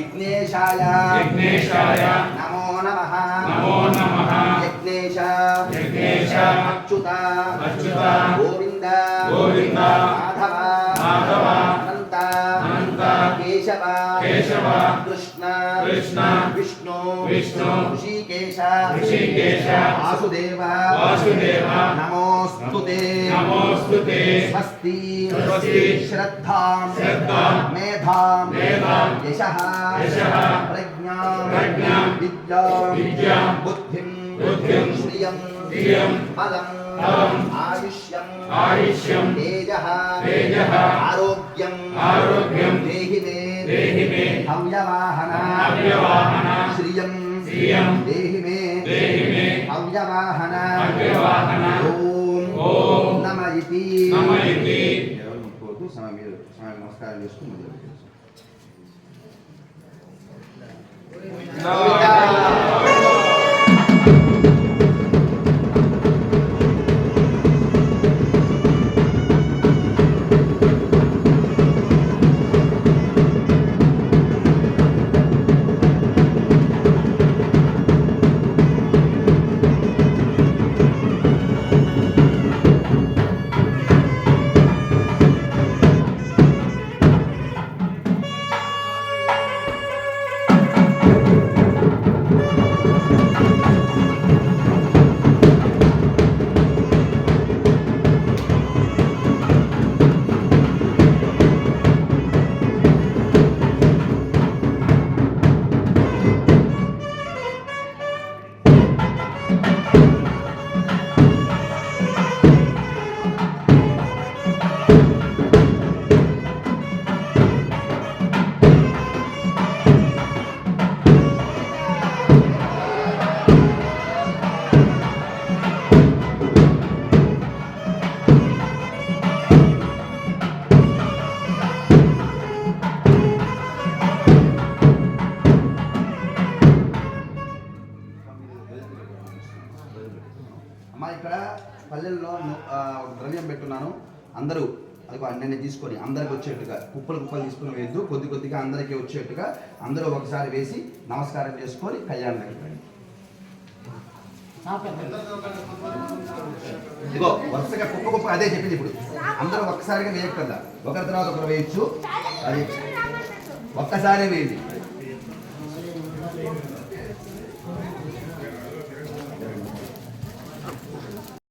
విఘ్నేశాయ నమో నమః యజ్ఞేశ అచ్యుత గోవింద మాధవ అనంత కేశవ కృష్ణ విష్ణు ఋషికేశ వాసుదేవ నమోస్తుతే స్వస్తి శ్రద్ధాం మేధాం యశః ప్రజ్ఞాం విద్యాం బుద్ధిం శ్రియం బలం ఆయుష్యం తేజః ఆరోగ్యం దేహి మే హవ్యవాహన శ్రియం దేహి మే హవ్యవాహన ఓం నమ ఇతి సమయం నమస్కారం చేసుకుని మొదలు ఇక్కడ పల్లెల్లో ద్రవ్యం పెట్టున్నాను. అందరూ అది అన్నీ తీసుకొని అందరికి వచ్చేట్టుగా కుప్పలు తీసుకుని వేద్దు, కొద్దిగా అందరికీ వచ్చేట్టుగా అందరూ ఒకసారి వేసి నమస్కారం చేసుకొని కళ్యాణం అయిపోయింది. ఇదిగో వరుసగా కుప్ప అదే చెప్పింది. ఇప్పుడు అందరూ ఒక్కసారిగా వేయక్కర్లా, ఒకరి తర్వాత ఒకరు వేయచ్చు. అది ఒక్కసారే వేయండి.